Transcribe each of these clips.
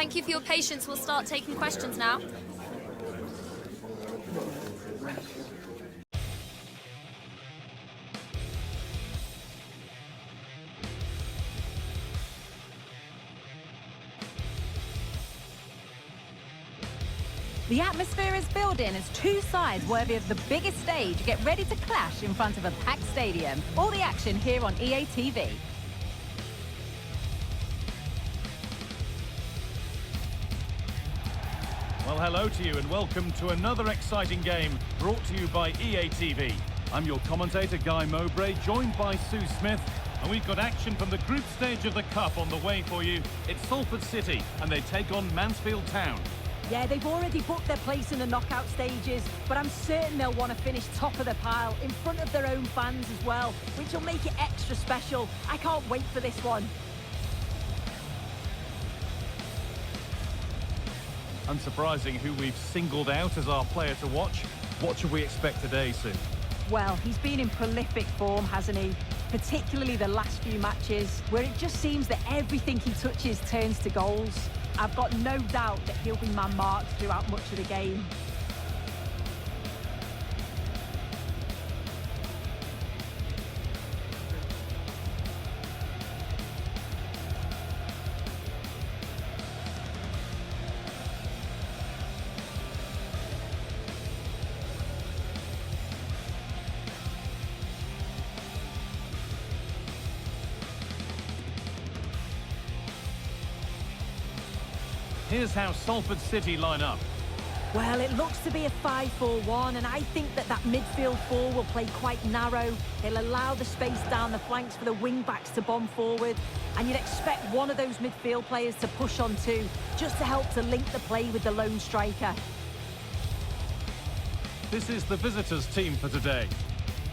Thank you for your patience. We'll start taking questions now. The atmosphere is building as two sides worthy of the biggest stage get ready to clash in front of a packed stadium. All the action here on EA TV. Well, hello to you and welcome to another exciting game brought to you by EA TV. I'm your commentator, Guy Mowbray, joined by Sue Smith. And we've got action from the group stage of the Cup on the way for you. It's Salford City and they take on Mansfield Town. Yeah, they've already booked their place in the knockout stages, but I'm certain they'll want to finish top of the pile in front of their own fans as well, which will make it extra special. I can't wait for this one. Unsurprising who we've singled out as our player to watch. What should we expect today, Sue? Well, he's been in prolific form, hasn't he? Particularly the last few matches, where it just seems that everything he touches turns to goals. I've got no doubt that he'll be man-marked throughout much of the game. Here's how Salford City line up. Well, it looks to be a 5-4-1, and I think that midfield four will play quite narrow. They'll allow the space down the flanks for the wing-backs to bomb forward, and you'd expect one of those midfield players to push on too, just to help to link the play with the lone striker. This is the visitors' team for today.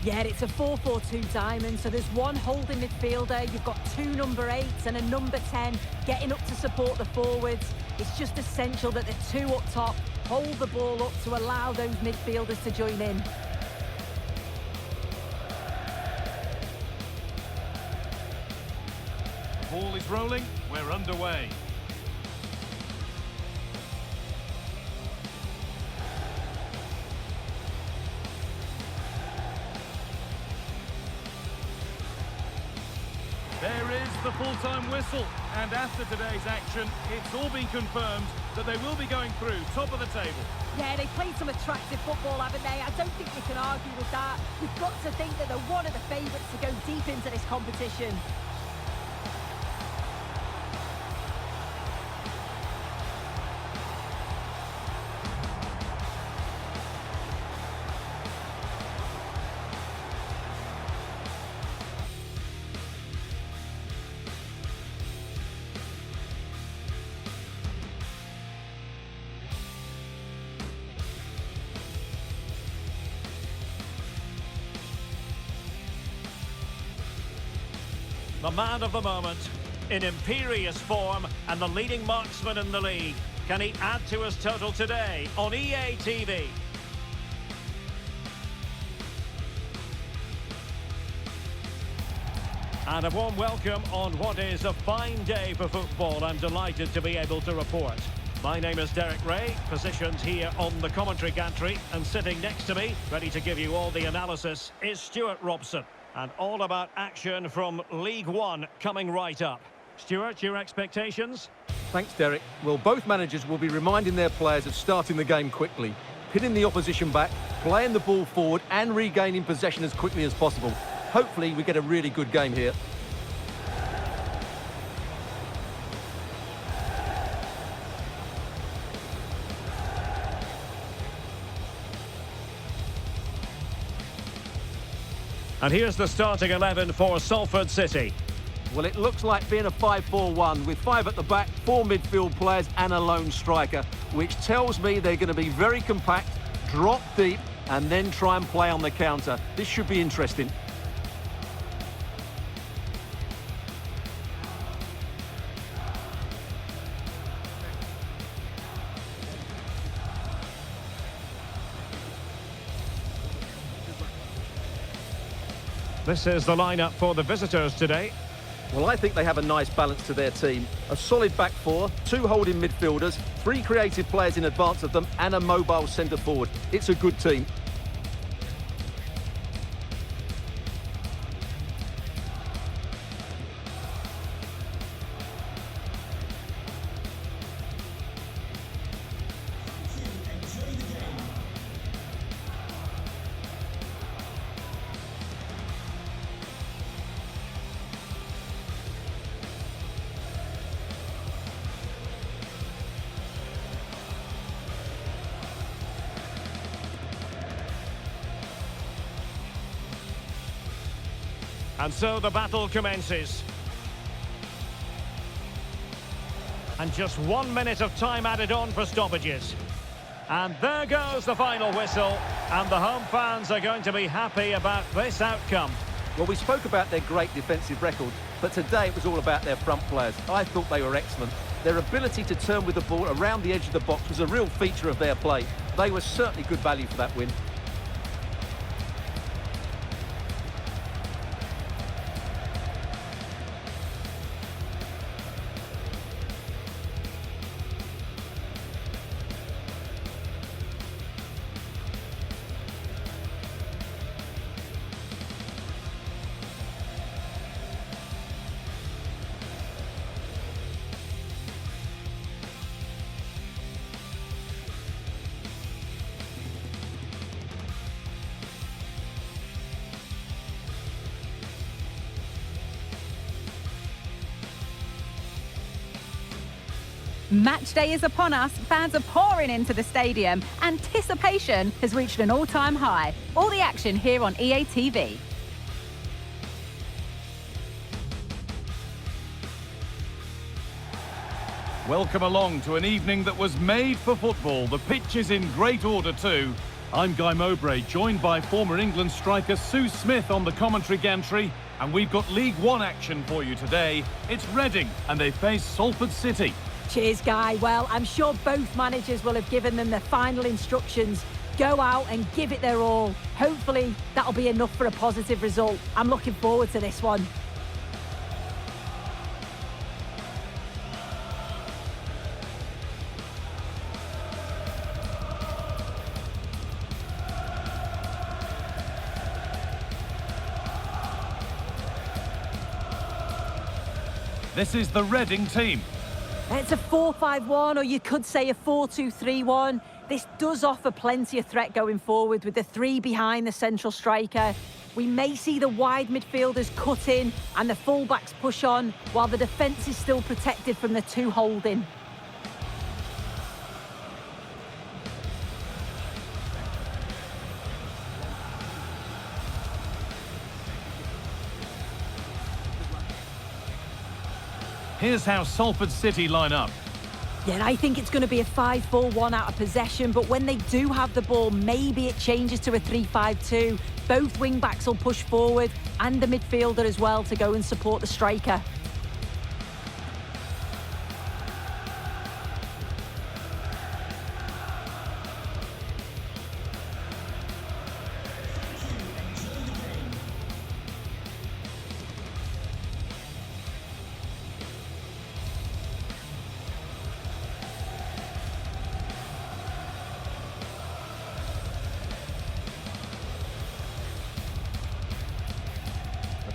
Yeah, it's a 4-4-2 diamond, so there's one holding midfielder, you've got two number 8s and a number 10 getting up to support the forwards. It's just essential that the two up top hold the ball up to allow those midfielders to join in. The ball is rolling, we're underway. There is the full-time whistle, and after today's action, it's all been confirmed that they will be going through top of the table. Yeah, they played some attractive football, haven't they? I don't think we can argue with that. We've got to think that they're one of the favourites to go deep into this competition. The man of the moment, in imperious form and the leading marksman in the league. Can he add to his total today on EA TV? And a warm welcome on what is a fine day for football. I'm delighted to be able to report. My name is Derek Ray, positioned here on the commentary gantry, and sitting next to me, ready to give you all the analysis, is Stuart Robson. And all about action from League One coming right up. Stuart, your expectations? Thanks, Derek. Well, both managers will be reminding their players of starting the game quickly, pinning the opposition back, playing the ball forward and regaining possession as quickly as possible. Hopefully, we get a really good game here. And here's the starting 11 for Salford City. Well, it looks like being a 5-4-1 with 5 at the back, 4 midfield players and a lone striker, which tells me they're going to be very compact, drop deep and then try and play on the counter. This should be interesting. This is the lineup for the visitors today. Well, I think they have a nice balance to their team. A solid back four, 2 holding midfielders, 3 creative players in advance of them, and a mobile centre forward. It's a good team. And so the battle commences. And just 1 minute of time added on for stoppages. And there goes the final whistle. And the home fans are going to be happy about this outcome. Well, we spoke about their great defensive record, but today it was all about their front players. I thought they were excellent. Their ability to turn with the ball around the edge of the box was a real feature of their play. They were certainly good value for that win. Match day is upon us. Fans are pouring into the stadium. Anticipation has reached an all-time high. All the action here on EA TV. Welcome along to an evening that was made for football. The pitch is in great order too. I'm Guy Mowbray, joined by former England striker Sue Smith on the commentary gantry. And we've got League One action for you today. It's Reading and they face Salford City. Cheers, Guy. Well, I'm sure both managers will have given them their final instructions. Go out and give it their all. Hopefully, that'll be enough for a positive result. I'm looking forward to this one. This is the Reading team. It's a 4-5-1, or you could say a 4-2-3-1. This does offer plenty of threat going forward with the 3 behind the central striker. We may see the wide midfielders cut in and the fullbacks push on, while the defence is still protected from the 2 holding. Here's how Salford City line up. Yeah, and I think it's going to be a 5-4-1 out of possession, but when they do have the ball, maybe it changes to a 3-5-2. Both wing-backs will push forward, and the midfielder as well to go and support the striker.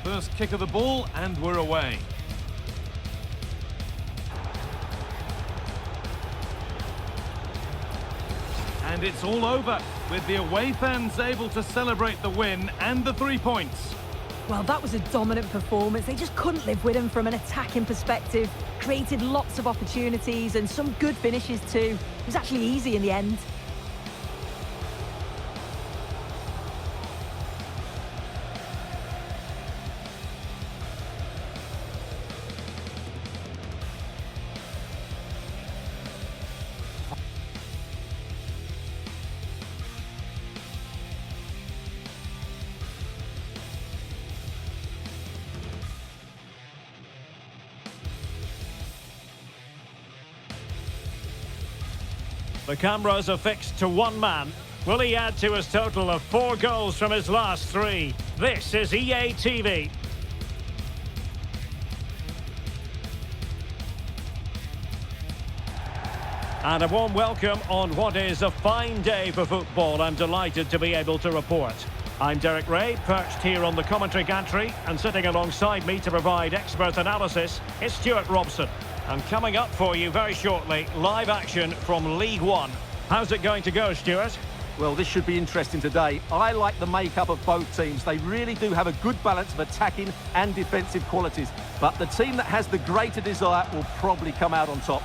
First kick of the ball and we're away. And it's all over, with the away fans able to celebrate the win and the 3 points. Well, that was a dominant performance. They just couldn't live with him from an attacking perspective. Created lots of opportunities and some good finishes too. It was actually easy in the end. The cameras are fixed to one man. Will he add to his total of 4 goals from his last 3? This is EA TV. And a warm welcome on what is a fine day for football. I'm delighted to be able to report. I'm Derek Ray, perched here on the commentary gantry, and sitting alongside me to provide expert analysis is Stuart Robson. And coming up for you very shortly, live action from League One. How's it going to go, Stuart? Well, this should be interesting today. I like the makeup of both teams. They really do have a good balance of attacking and defensive qualities. But the team that has the greater desire will probably come out on top.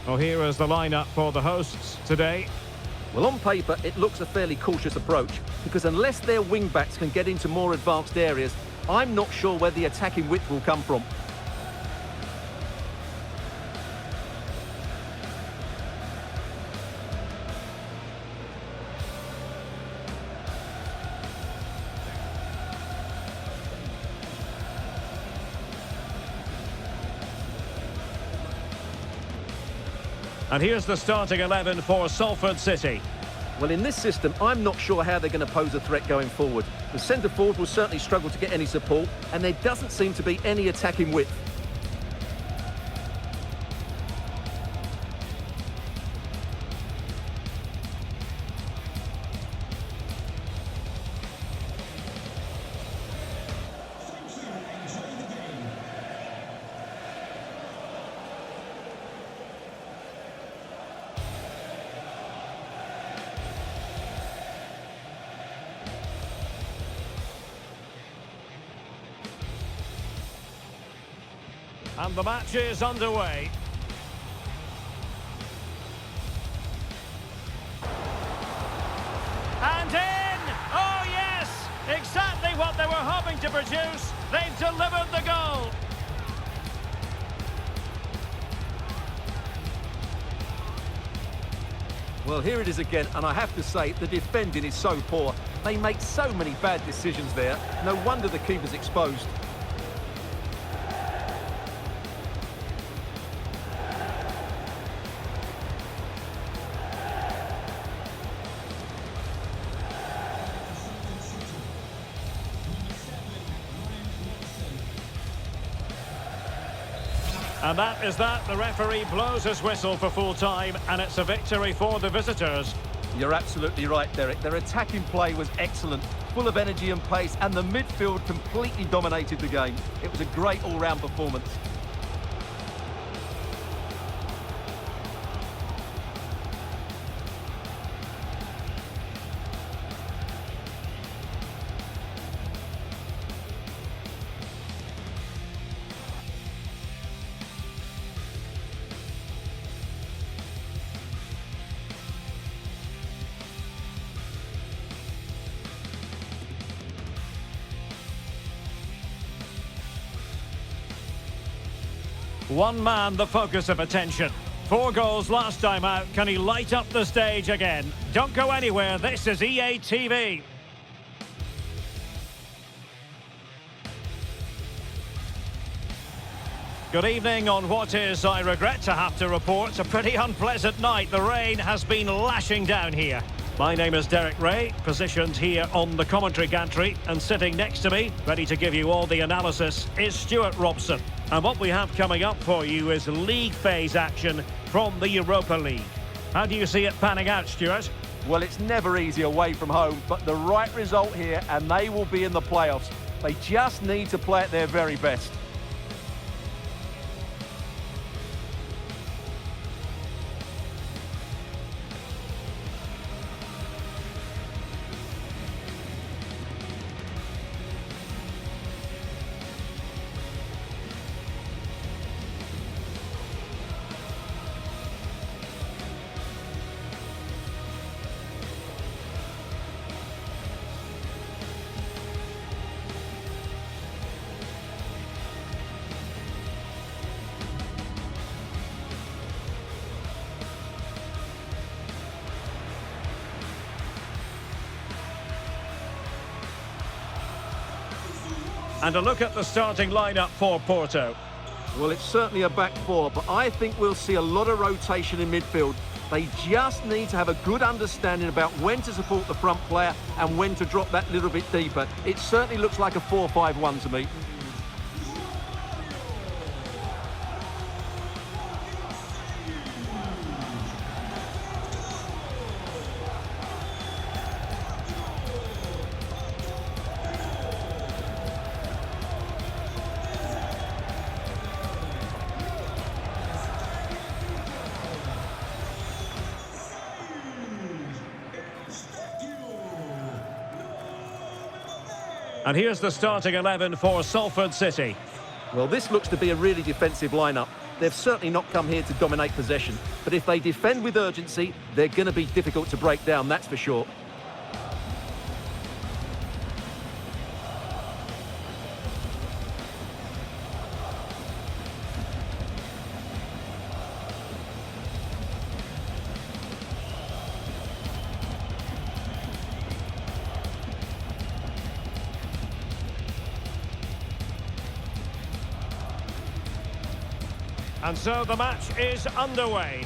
Well, here is the lineup for the hosts today. Well, on paper, it looks a fairly cautious approach, because unless their wing-backs can get into more advanced areas, I'm not sure where the attacking width will come from. And here's the starting 11 for Salford City. Well, in this system, I'm not sure how they're going to pose a threat going forward. The centre-forward will certainly struggle to get any support, and there doesn't seem to be any attacking width. And the match is underway. And in! Oh yes! Exactly what they were hoping to produce. They've delivered the goal. Well, here it is again, and I have to say, the defending is so poor. They make so many bad decisions there. No wonder the keeper's exposed. And that is that. The referee blows his whistle for full time, and it's a victory for the visitors. You're absolutely right, Derek. Their attacking play was excellent, full of energy and pace, and the midfield completely dominated the game. It was a great all-round performance. One man the focus of attention. 4 goals last time out. Can he light up the stage again? Don't go anywhere. This is EA TV. Good evening on what is, I regret to have to report, a pretty unpleasant night. The rain has been lashing down here. My name is Derek Ray, positioned here on the commentary gantry, and sitting next to me, ready to give you all the analysis, is Stuart Robson. And what we have coming up for you is league phase action from the Europa League. How do you see it panning out, Stuart? Well, it's never easy away from home, but the right result here, and they will be in the playoffs. They just need to play at their very best. And a look at the starting lineup for Porto. Well, it's certainly a back four, but I think we'll see a lot of rotation in midfield. They just need to have a good understanding about when to support the front player and when to drop that little bit deeper. It certainly looks like a 4-5-1 to me. And here's the starting 11 for Salford City. Well, this looks to be a really defensive lineup. They've certainly not come here to dominate possession, but if they defend with urgency, they're going to be difficult to break down, that's for sure. And so the match is underway.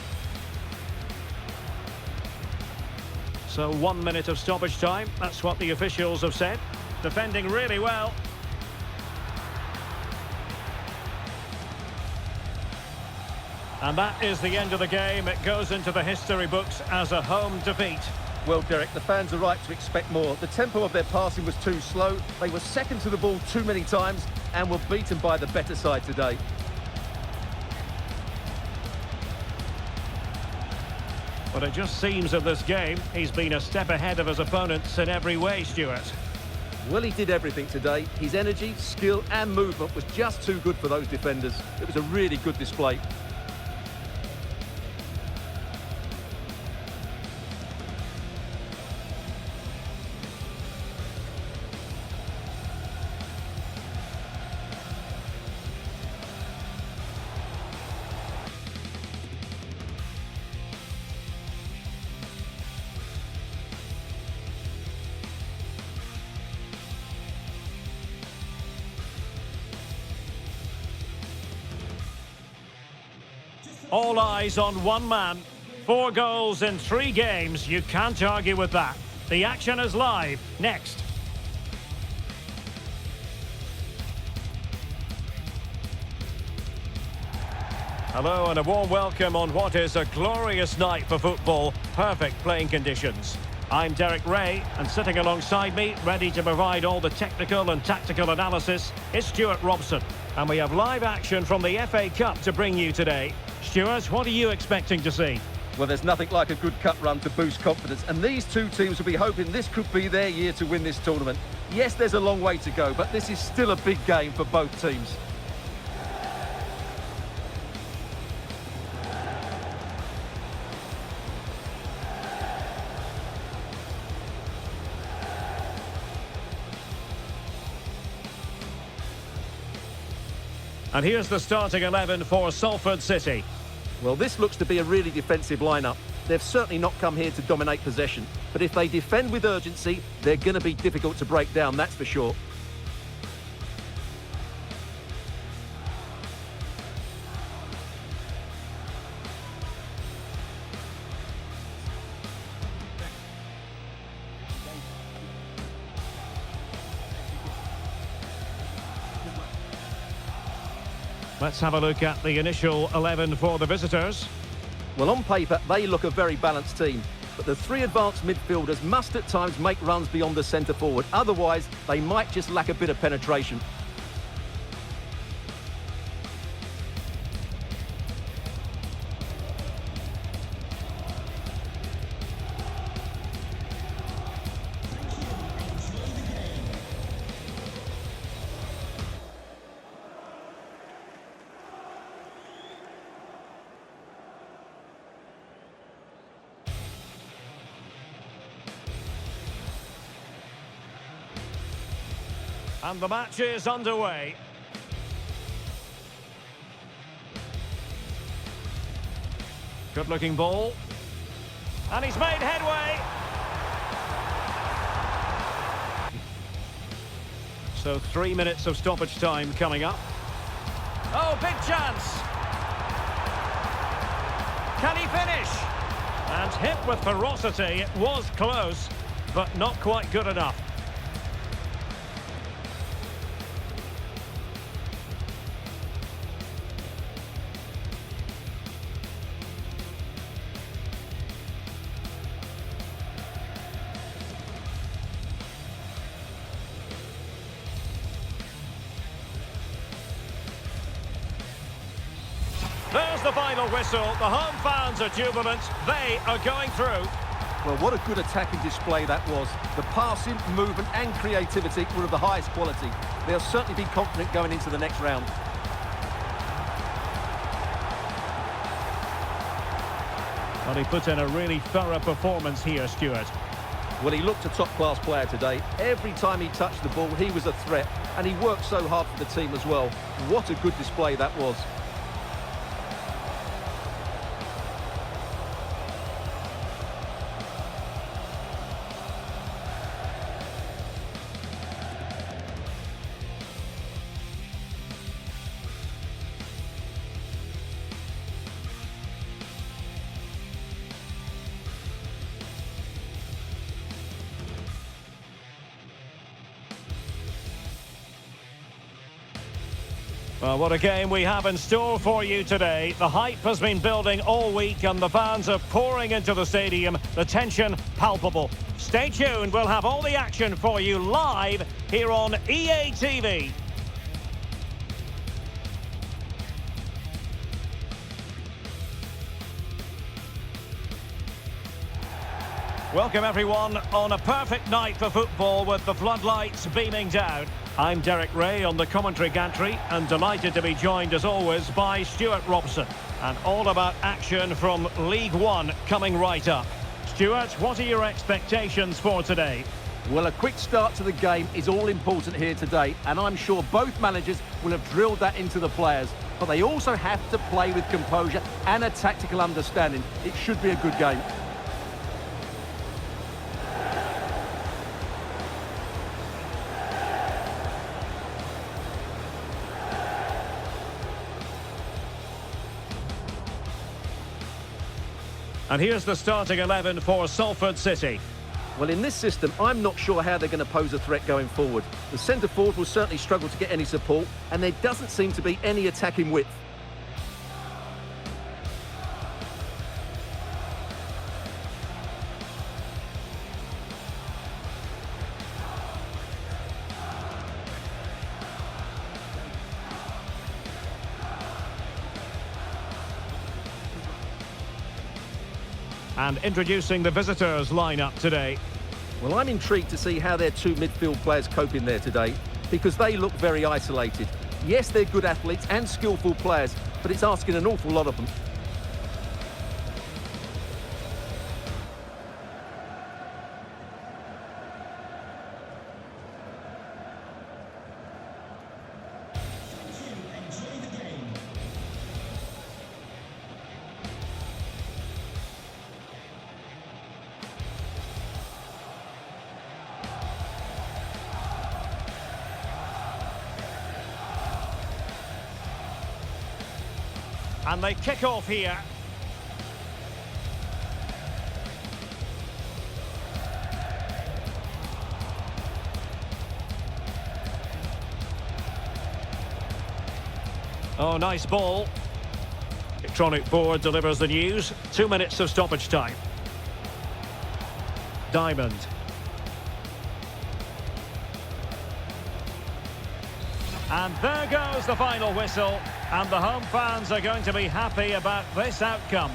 So 1 minute of stoppage time, that's what the officials have said. Defending really well. And that is the end of the game. It goes into the history books as a home defeat. Well, Derek, the fans are right to expect more. The tempo of their passing was too slow. They were second to the ball too many times and were beaten by the better side today. But it just seems in this game, he's been a step ahead of his opponents in every way, Stuart. Well, he did everything today. His energy, skill and movement was just too good for those defenders. It was a really good display. All eyes on one man. 4 goals in 3 games. You can't argue with that. The action is live. Next. Hello and a warm welcome on what is a glorious night for football. Perfect playing conditions. I'm Derek Ray, and sitting alongside me, ready to provide all the technical and tactical analysis, is Stuart Robson. And we have live action from the FA Cup to bring you today. Stuart, what are you expecting to see? Well, there's nothing like a good cup run to boost confidence, and these two teams will be hoping this could be their year to win this tournament. Yes, there's a long way to go, but this is still a big game for both teams. And here's the starting 11 for Salford City. Well, this looks to be a really defensive lineup. They've certainly not come here to dominate possession, but if they defend with urgency, they're going to be difficult to break down, that's for sure. Let's have a look at the initial 11 for the visitors. Well, on paper, they look a very balanced team, but the 3 advanced midfielders must at times make runs beyond the centre forward. Otherwise, they might just lack a bit of penetration. And the match is underway. Good-looking ball. And he's made headway. So 3 minutes of stoppage time coming up. Oh, big chance. Can he finish? And hit with ferocity, it was close, but not quite good enough. There's the final whistle. The home fans are jubilant. They are going through. Well, what a good attacking display that was. The passing, movement and creativity were of the highest quality. They'll certainly be confident going into the next round. Well, he put in a really thorough performance here, Stuart. Well, he looked a top-class player today. Every time he touched the ball, he was a threat. And he worked so hard for the team as well. What a good display that was. Well, what a game we have in store for you today. The hype has been building all week and the fans are pouring into the stadium. The tension palpable. Stay tuned, we'll have all the action for you live here on EA TV. Welcome everyone on a perfect night for football with the floodlights beaming down. I'm Derek Ray on the commentary gantry and delighted to be joined as always by Stuart Robson. And all about action from League One coming right up. Stuart, what are your expectations for today? Well, a quick start to the game is all important here today, and I'm sure both managers will have drilled that into the players. But they also have to play with composure and a tactical understanding. It should be a good game. And here's the starting 11 for Salford City. Well, in this system, I'm not sure how they're going to pose a threat going forward. The centre forward will certainly struggle to get any support, and there doesn't seem to be any attacking width. And introducing the visitors lineup today. Well, I'm intrigued to see how their two midfield players cope in there today, because they look very isolated. Yes, they're good athletes and skillful players, but it's asking an awful lot of them. And they kick off here. Oh, nice ball. Electronic board delivers the news. 2 minutes of stoppage time. Diamond. And there goes the final whistle. And the home fans are going to be happy about this outcome.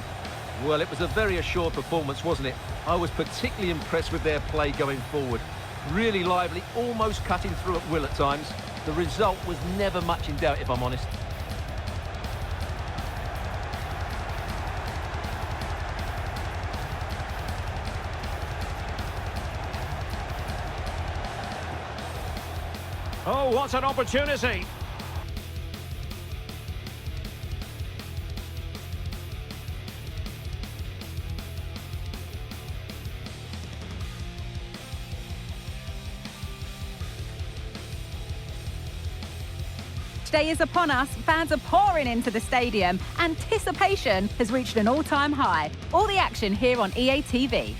Well, it was a very assured performance, wasn't it? I was particularly impressed with their play going forward. Really lively, almost cutting through at will at times. The result was never much in doubt, if I'm honest. Oh, what an opportunity! day is upon us. Fans are pouring into the stadium. Anticipation has reached an all-time high. All the action here on EA TV.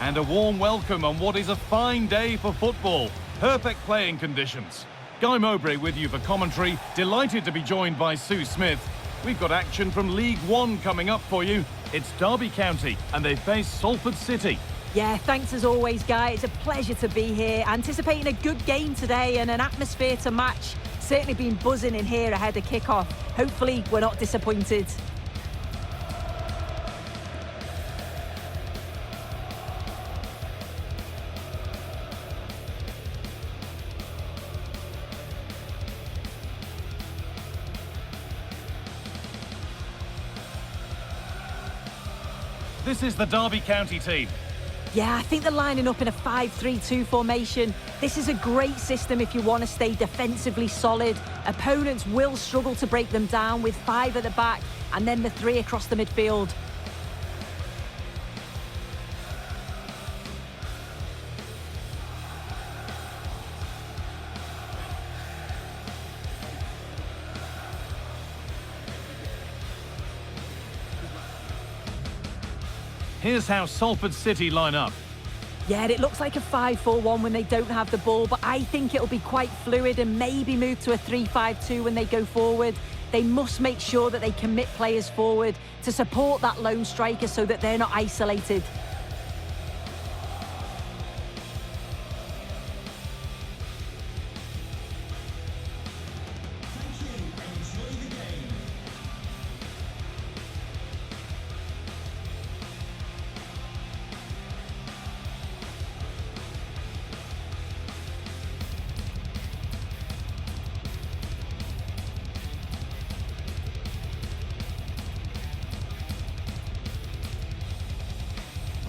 And a warm welcome on what is a fine day for football. Perfect playing conditions. Guy Mowbray with you for commentary. Delighted to be joined by Sue Smith. We've got action from League One coming up for you. It's Derby County and they face Salford City. Yeah, thanks as always, Guy. It's a pleasure to be here. Anticipating a good game today and an atmosphere to match. Certainly been buzzing in here ahead of kick-off. Hopefully, we're not disappointed. This is the Derby County team. Yeah, I think they're lining up in a 5-3-2 formation. This is a great system if you want to stay defensively solid. Opponents will struggle to break them down with 5 at the back and then the 3 across the midfield. Here's how Salford City line up. Yeah, it looks like a 5-4-1 when they don't have the ball, but I think it'll be quite fluid and maybe move to a 3-5-2 when they go forward. They must make sure that they commit players forward to support that lone striker so that they're not isolated.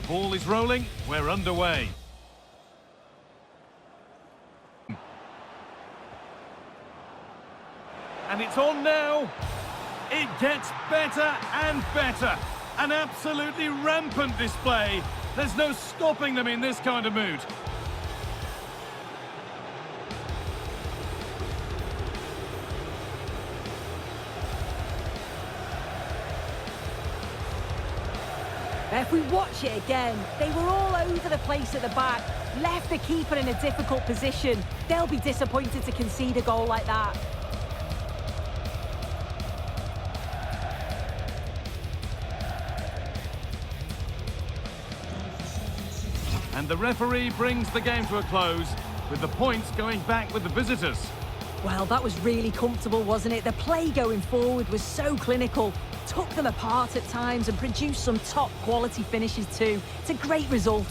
Ball is rolling, we're underway. And it's on now. It gets better and better. An absolutely rampant display. There's no stopping them in this kind of mood. If we watch it again, they were all over the place at the back, left the keeper in a difficult position. They'll be disappointed to concede a goal like that. And the referee brings the game to a close, with the points going back with the visitors. Well, that was really comfortable, wasn't it? The play going forward was so clinical. Took them apart at times and produced some top quality finishes too. It's a great result.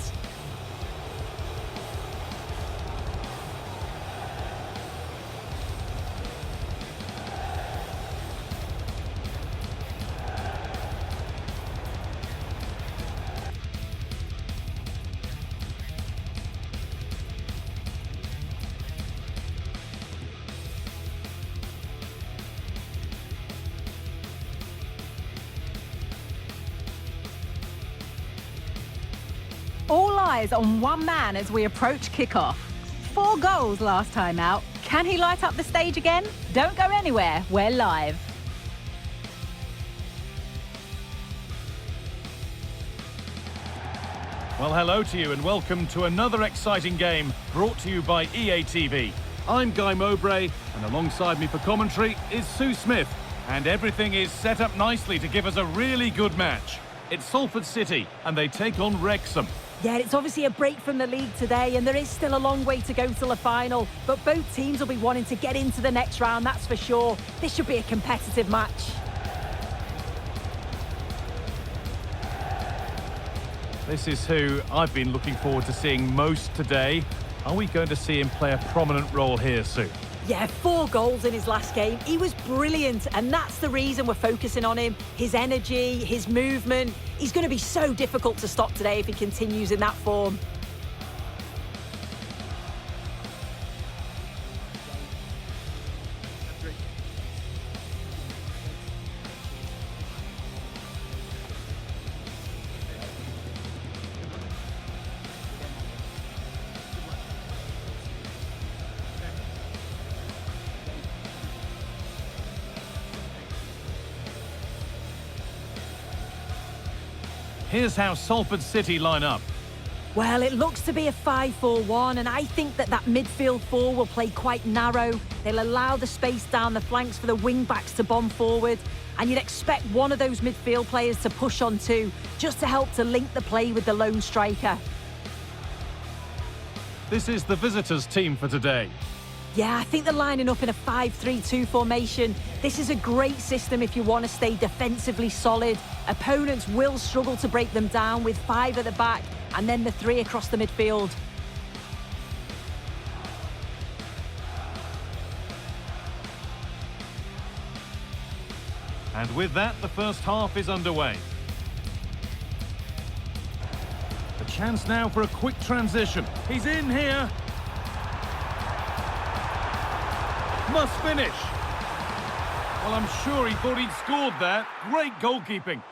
All eyes on one man as we approach kick-off. 4 goals last time out. Can he light up the stage again? Don't go anywhere, we're live. Well, hello to you and welcome to another exciting game brought to you by EA TV. I'm Guy Mowbray and alongside me for commentary is Sue Smith. And everything is set up nicely to give us a really good match. It's Salford City and they take on Wrexham. Yeah, it's obviously a break from the league today and there is still a long way to go till the final, but both teams will be wanting to get into the next round, that's for sure. This should be a competitive match. This is who I've been looking forward to seeing most today. Are we going to see him play a prominent role here, Sue? Yeah, 4 goals in his last game. He was brilliant, and that's the reason we're focusing on him. His energy, his movement. He's going to be so difficult to stop today if he continues in that form. Here's how Salford City line up. Well, it looks to be a 5-4-1, and I think that midfield four will play quite narrow. They'll allow the space down the flanks for the wing-backs to bomb forward, and you'd expect one of those midfield players to push on too, just to help to link the play with the lone striker. This is the visitors' team for today. Yeah, I think they're lining up in a 5-3-2 formation. This is a great system if you want to stay defensively solid. Opponents will struggle to break them down with 5 at the back and then the 3 across the midfield. And with that, the first half is underway. A chance now for a quick transition. He's in here. Must finish. Well, I'm sure he thought he'd scored there. Great goalkeeping.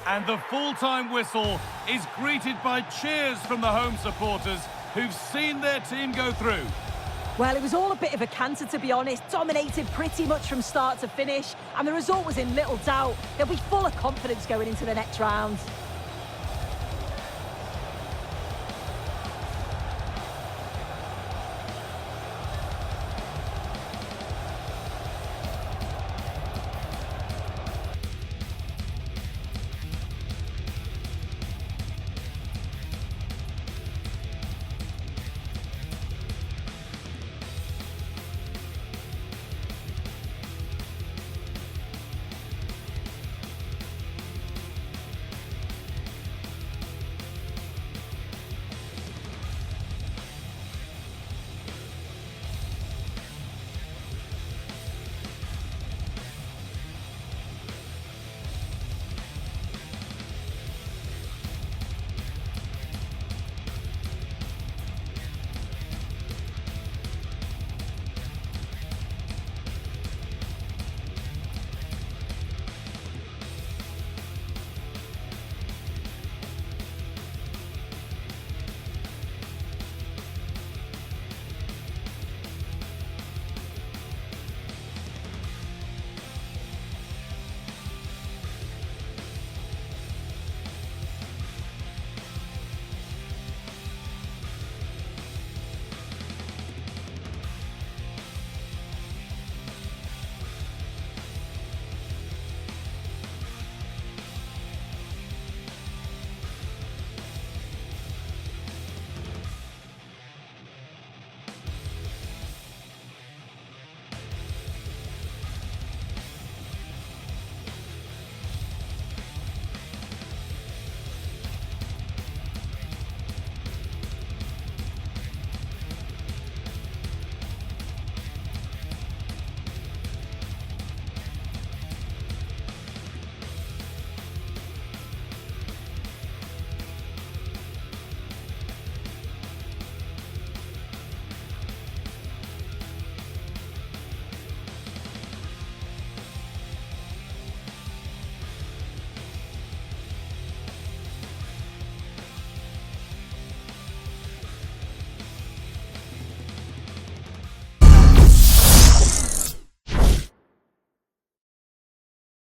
And the full-time whistle is greeted by cheers from the home supporters who've seen their team go through. Well, it was all a bit of a canter, to be honest. Dominated pretty much from start to finish, and the result was in little doubt. They'll be full of confidence going into the next round.